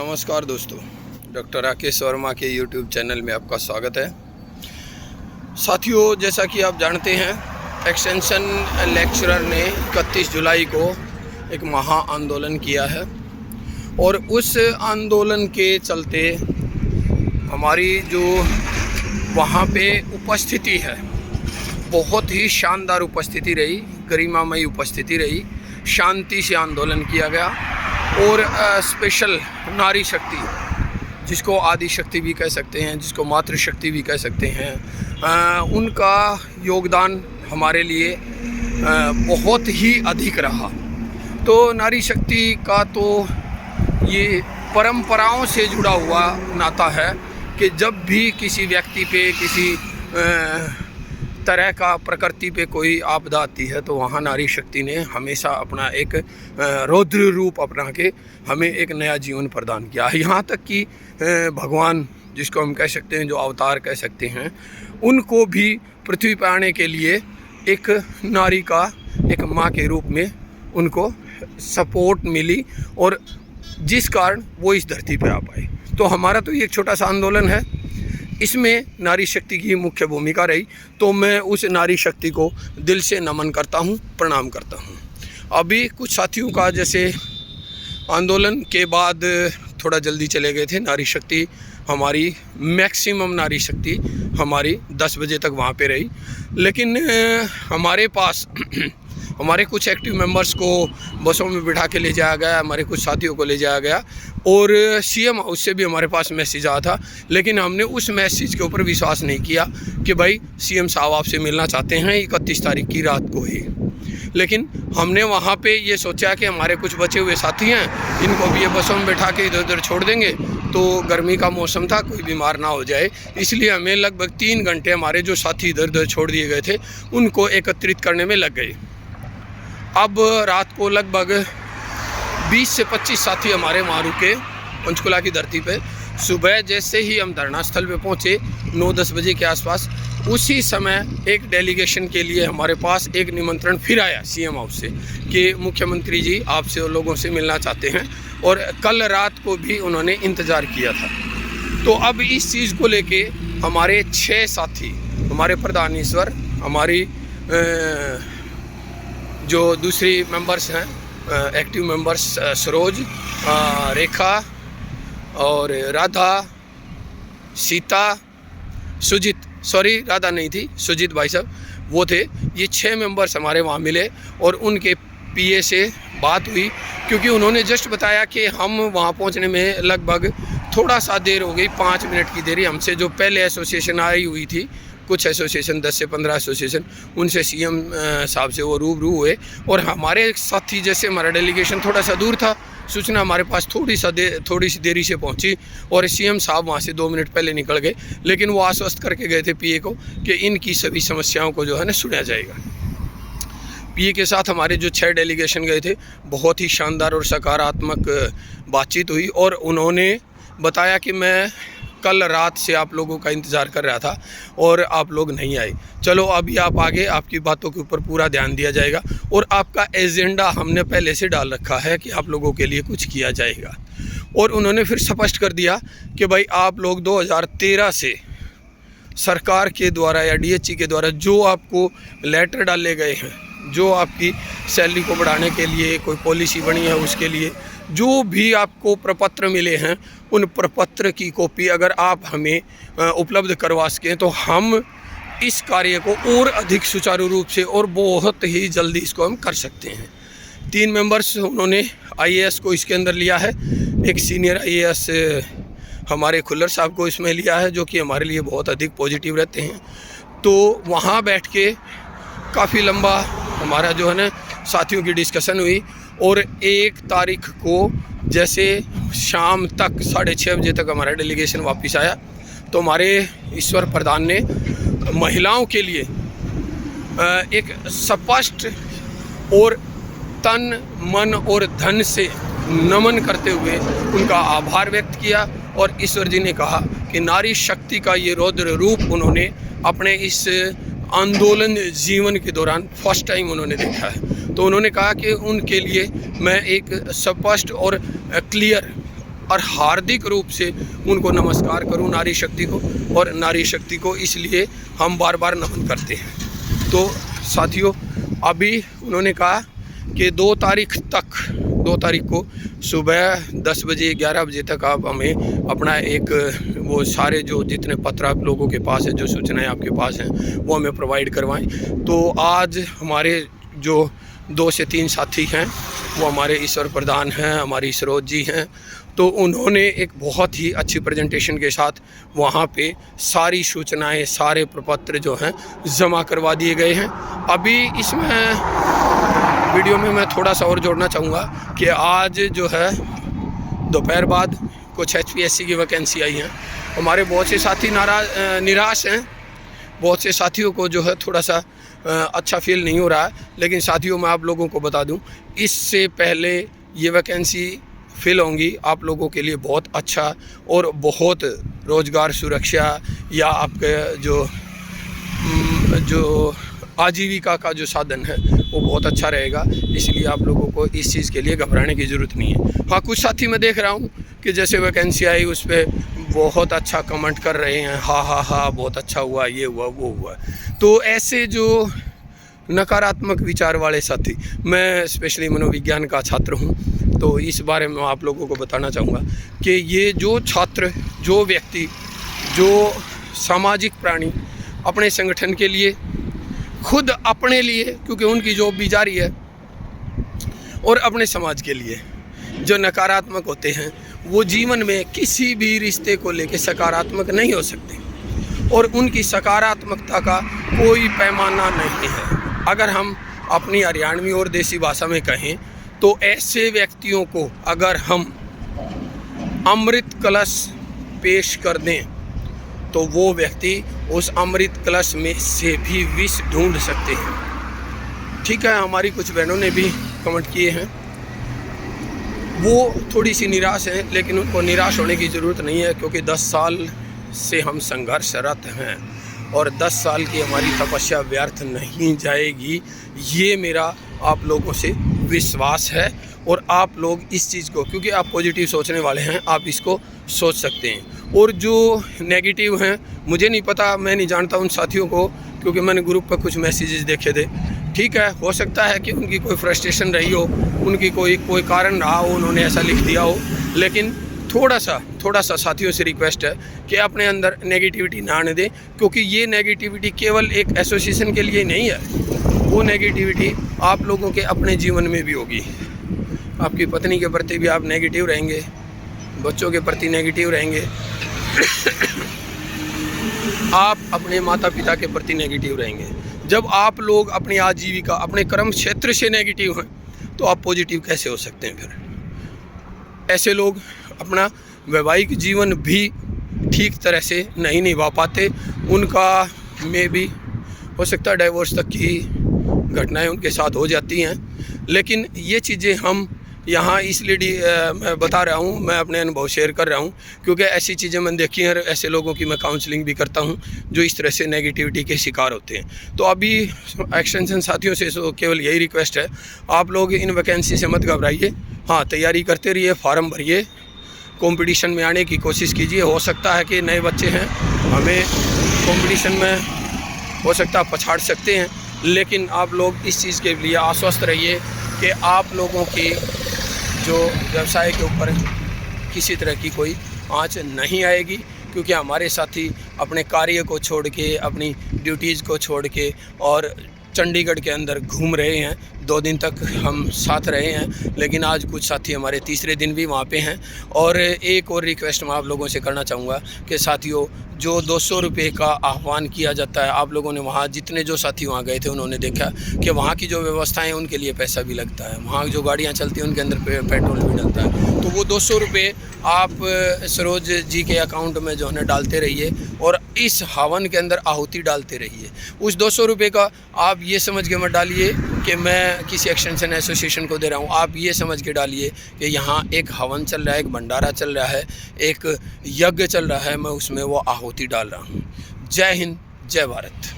नमस्कार दोस्तों, डॉक्टर राकेश वर्मा के यूट्यूब चैनल में आपका स्वागत है। साथियों, जैसा कि आप जानते हैं, एक्सटेंशन लेक्चरर ने 31 जुलाई को एक महा आंदोलन किया है और उस आंदोलन के चलते हमारी जो वहाँ पे उपस्थिति है बहुत ही शानदार उपस्थिति रही, गरिमामयी उपस्थिति रही। शांति से आंदोलन किया गया और स्पेशल नारी शक्ति, जिसको आदि शक्ति भी कह सकते हैं, जिसको मातृशक्ति भी कह सकते हैं, उनका योगदान हमारे लिए बहुत ही अधिक रहा। तो नारी शक्ति का तो ये परंपराओं से जुड़ा हुआ नाता है कि जब भी किसी व्यक्ति पे किसी तरह का प्रकृति पे कोई आपदा आती है तो वहाँ नारी शक्ति ने हमेशा अपना एक रौद्र रूप अपना के हमें एक नया जीवन प्रदान किया। यहाँ तक कि भगवान, जिसको हम कह सकते हैं, जो अवतार कह सकते हैं, उनको भी पृथ्वी पर आने के लिए एक नारी का, एक माँ के रूप में उनको सपोर्ट मिली और जिस कारण वो इस धरती पे आ पाए। तो हमारा तो ये एक छोटा सा आंदोलन है, इसमें नारी शक्ति की मुख्य भूमिका रही। तो मैं उस नारी शक्ति को दिल से नमन करता हूँ, प्रणाम करता हूँ। अभी कुछ साथियों का जैसे आंदोलन के बाद थोड़ा जल्दी चले गए थे। नारी शक्ति हमारी, मैक्सिमम नारी शक्ति हमारी 10 बजे तक वहाँ पे रही, लेकिन हमारे पास हमारे कुछ एक्टिव मेंबर्स को बसों में बिठा के ले जाया गया, हमारे कुछ साथियों को ले जाया गया और सीएम हाउस से भी हमारे पास मैसेज आया था, लेकिन हमने उस मैसेज के ऊपर विश्वास नहीं किया कि भाई सीएम साहब आपसे मिलना चाहते हैं 31 तारीख की रात को ही। लेकिन हमने वहाँ पे ये सोचा कि हमारे कुछ बचे हुए साथी हैं, इनको भी ये बसों में बैठा के इधर उधर छोड़ देंगे, तो गर्मी का मौसम था, कोई बीमार ना हो जाए। इसलिए हमें लगभग 3 घंटे हमारे जो साथी इधर उधर छोड़ दिए गए थे उनको एकत्रित करने में लग गए। अब रात को लगभग 20 से 25 साथी हमारे वहाँ रुके पंचकुला की धरती पे। सुबह जैसे ही हम धरना स्थल पे पहुँचे 9-10 बजे के आसपास, उसी समय एक डेलीगेशन के लिए हमारे पास एक निमंत्रण फिर आया सीएम हाउस से कि मुख्यमंत्री जी आपसे और लोगों से मिलना चाहते हैं, और कल रात को भी उन्होंने इंतज़ार किया था। तो अब इस चीज़ को लेके हमारे 6 साथी, हमारे प्रधान ईश्वर, हमारी जो दूसरी मेंबर्स हैं एक्टिव मेंबर्स, सरोज, रेखा और राधा, सीता, सुजीत, सॉरी राधा नहीं थी, सुजीत भाई साहब वो थे। ये 6 मेंबर्स हमारे वहाँ मिले और उनके पीए से बात हुई, क्योंकि उन्होंने जस्ट बताया कि हम वहाँ पहुँचने में लगभग थोड़ा सा देर हो गई, 5 मिनट की देरी हमसे। जो पहले एसोसिएशन आई हुई थी, कुछ एसोसिएशन 10 से 15 एसोसिएशन, उनसे सीएम साहब से वो रूबरू हुए और हमारे साथी, जैसे हमारा डेलीगेशन थोड़ा सा दूर था, सूचना हमारे पास थोड़ी सी देरी से पहुंची और सीएम साहब वहाँ से 2 मिनट पहले निकल गए। लेकिन वो आश्वस्त करके गए थे पीए को कि इनकी सभी समस्याओं को जो है ना सुना जाएगा। पीए के साथ हमारे जो 6 डेलीगेशन गए थे, बहुत ही शानदार और सकारात्मक बातचीत हुई और उन्होंने बताया कि मैं कल रात से आप लोगों का इंतज़ार कर रहा था और आप लोग नहीं आए। चलो अभी आप आगे, आपकी बातों के ऊपर पूरा ध्यान दिया जाएगा और आपका एजेंडा हमने पहले से डाल रखा है कि आप लोगों के लिए कुछ किया जाएगा। और उन्होंने फिर स्पष्ट कर दिया कि भाई आप लोग 2013 से सरकार के द्वारा या डीएचई के द्वारा जो आपको लेटर डाले गए हैं, जो आपकी सैलरी को बढ़ाने के लिए कोई पॉलिसी बनी है, उसके लिए जो भी आपको प्रपत्र मिले हैं, उन प्रपत्र की कॉपी अगर आप हमें उपलब्ध करवा सकें तो हम इस कार्य को और अधिक सुचारू रूप से और बहुत ही जल्दी इसको हम कर सकते हैं। 3 मेंबर्स उन्होंने आईएएस को इसके अंदर लिया है, एक सीनियर आईएएस हमारे खुल्लर साहब को इसमें लिया है, जो कि हमारे लिए बहुत अधिक पॉजिटिव रहते हैं। तो वहाँ बैठ के काफ़ी लंबा हमारा जो है ना साथियों की डिस्कशन हुई और 1 तारीख को जैसे शाम तक 6:30 बजे तक हमारा डेलीगेशन वापस आया तो हमारे ईश्वर प्रधान ने महिलाओं के लिए एक स्पष्ट और तन, मन और धन से नमन करते हुए उनका आभार व्यक्त किया और ईश्वर जी ने कहा कि नारी शक्ति का ये रौद्र रूप उन्होंने अपने इस आंदोलन जीवन के दौरान फर्स्ट टाइम उन्होंने देखा है। तो उन्होंने कहा कि उनके लिए मैं एक स्पष्ट और क्लियर और हार्दिक रूप से उनको नमस्कार करूं, नारी शक्ति को। और नारी शक्ति को इसलिए हम बार बार नमन करते हैं। तो साथियों, अभी उन्होंने कहा कि 2 तारीख को सुबह 10 बजे 11 बजे तक आप हमें अपना एक वो सारे जो जितने पत्र आप लोगों के पास है, जो सूचनाएं आपके पास हैं, वो हमें प्रोवाइड करवाएं। तो आज हमारे जो 2 से 3 साथी हैं, वो हमारे ईश्वर प्रधान हैं, हमारी सरोज जी हैं। तो उन्होंने एक बहुत ही अच्छी प्रेजेंटेशन के साथ वहाँ पे सारी सूचनाएं, सारे प्रपत्र जो हैं जमा करवा दिए गए हैं। अभी इसमें वीडियो में मैं थोड़ा सा और जोड़ना चाहूँगा कि आज जो है दोपहर बाद कुछ HPSC की वैकेंसी आई हैं। हमारे बहुत से साथी निराश हैं, बहुत से साथियों को जो है थोड़ा सा अच्छा फील नहीं हो रहा है। लेकिन साथियों, मैं आप लोगों को बता दूं, इससे पहले ये वैकेंसी फिल होंगी आप लोगों के लिए बहुत अच्छा और बहुत रोज़गार सुरक्षा या आपके जो आजीविका का जो साधन है वो बहुत अच्छा रहेगा। इसलिए आप लोगों को इस चीज़ के लिए घबराने की ज़रूरत नहीं है। हाँ, कुछ साथी मैं देख रहा हूँ कि जैसे वैकेंसी आई उस पर बहुत अच्छा कमेंट कर रहे हैं, हाँ बहुत अच्छा हुआ, ये हुआ वो हुआ। तो ऐसे जो नकारात्मक विचार वाले साथी, मैं स्पेशली मनोविज्ञान का छात्र हूँ, तो इस बारे में आप लोगों को बताना चाहूँगा कि ये जो छात्र, जो व्यक्ति, जो सामाजिक प्राणी अपने संगठन के लिए, खुद अपने लिए, क्योंकि उनकी जॉब भी जारी है, और अपने समाज के लिए जो नकारात्मक होते हैं, वो जीवन में किसी भी रिश्ते को लेकर सकारात्मक नहीं हो सकते और उनकी सकारात्मकता का कोई पैमाना नहीं है। अगर हम अपनी हरियाणवी और देसी भाषा में कहें तो ऐसे व्यक्तियों को अगर हम अमृत कलश पेश कर दें तो वो व्यक्ति उस अमृत कलश में से भी विष ढूंढ सकते हैं। ठीक है, हमारी कुछ बहनों ने भी कमेंट किए हैं, वो थोड़ी सी निराश हैं, लेकिन उनको निराश होने की ज़रूरत नहीं है, क्योंकि 10 साल से हम संघर्षरत हैं और 10 साल की हमारी तपस्या व्यर्थ नहीं जाएगी, ये मेरा आप लोगों से विश्वास है। और आप लोग इस चीज़ को, क्योंकि आप पॉजिटिव सोचने वाले हैं, आप इसको सोच सकते हैं। और जो नेगेटिव हैं, मुझे नहीं पता, मैं नहीं जानता उन साथियों को, क्योंकि मैंने ग्रुप पर कुछ मैसेजेस देखे थे। ठीक है, हो सकता है कि उनकी कोई फ्रस्ट्रेशन रही हो, उनकी कोई कारण रहा हो, उन्होंने ऐसा लिख दिया हो। लेकिन थोड़ा सा साथियों से रिक्वेस्ट है कि अपने अंदर नेगेटिविटी ना आने दें, क्योंकि ये नेगेटिविटी केवल एक एसोसिएशन के लिए नहीं है, वो नेगेटिविटी आप लोगों के अपने जीवन में भी होगी। आपकी पत्नी के प्रति भी आप नेगेटिव रहेंगे, बच्चों के प्रति नेगेटिव रहेंगे, आप अपने माता पिता के प्रति नेगेटिव रहेंगे। जब आप लोग अपनी आजीविका, अपने कर्म क्षेत्र से नेगेटिव हैं, तो आप पॉजिटिव कैसे हो सकते हैं? फिर ऐसे लोग अपना वैवाहिक जीवन भी ठीक तरह से नहीं निभा पाते, उनका में भी हो सकता है डाइवोर्स तक की घटनाएं उनके साथ हो जाती हैं। लेकिन ये चीज़ें हम यहाँ इसलिए मैं बता रहा हूँ, मैं अपने अनुभव शेयर कर रहा हूँ, क्योंकि ऐसी चीज़ें मैंने देखी हैं। ऐसे लोगों की मैं काउंसलिंग भी करता हूँ जो इस तरह से नेगेटिविटी के शिकार होते हैं। तो अभी एक्सटेंशन साथियों से केवल यही रिक्वेस्ट है, आप लोग इन वैकेंसी से मत घबराइए। हाँ, तैयारी करते रहिए, फार्म भरिए, कंपटीशन में आने की कोशिश कीजिए। हो सकता है कि नए बच्चे हैं, हमें कंपटीशन में हो सकता है पछाड़ सकते हैं, लेकिन आप लोग इस चीज़ के लिए आश्वस्त रहिए कि आप लोगों की जो व्यवसाय के ऊपर किसी तरह की कोई आंच नहीं आएगी, क्योंकि हमारे साथी अपने कार्य को छोड़ के, अपनी ड्यूटीज़ को छोड़ के और चंडीगढ़ के अंदर घूम रहे हैं। 2 दिन तक हम साथ रहे हैं, लेकिन आज कुछ साथी हमारे तीसरे दिन भी वहाँ पे हैं। और एक और रिक्वेस्ट मैं आप लोगों से करना चाहूँगा कि साथियों, जो 200 रुपये का आह्वान किया जाता है, आप लोगों ने वहाँ जितने जो साथी वहाँ गए थे उन्होंने देखा कि वहाँ की जो व्यवस्थाएं, उनके लिए पैसा भी लगता है, वहाँ जो गाड़ियाँ चलती हैं उनके अंदर पेट्रोल भी डलता है। तो वो 200 रुपये आप सरोज जी के अकाउंट में जो है डालते रहिए और इस हवन के अंदर आहुति डालते रहिए। उस 200 रुपये का आप ये समझ के मत डालिए कि मैं किसी एक्सटेंशन एसोसिएशन को दे रहा हूँ, आप ये समझ के डालिए कि यहाँ एक हवन चल रहा है, एक भंडारा चल रहा है, एक यज्ञ चल रहा है, मैं उसमें वो आहुति डाल रहा हूँ। जय हिंद, जय भारत।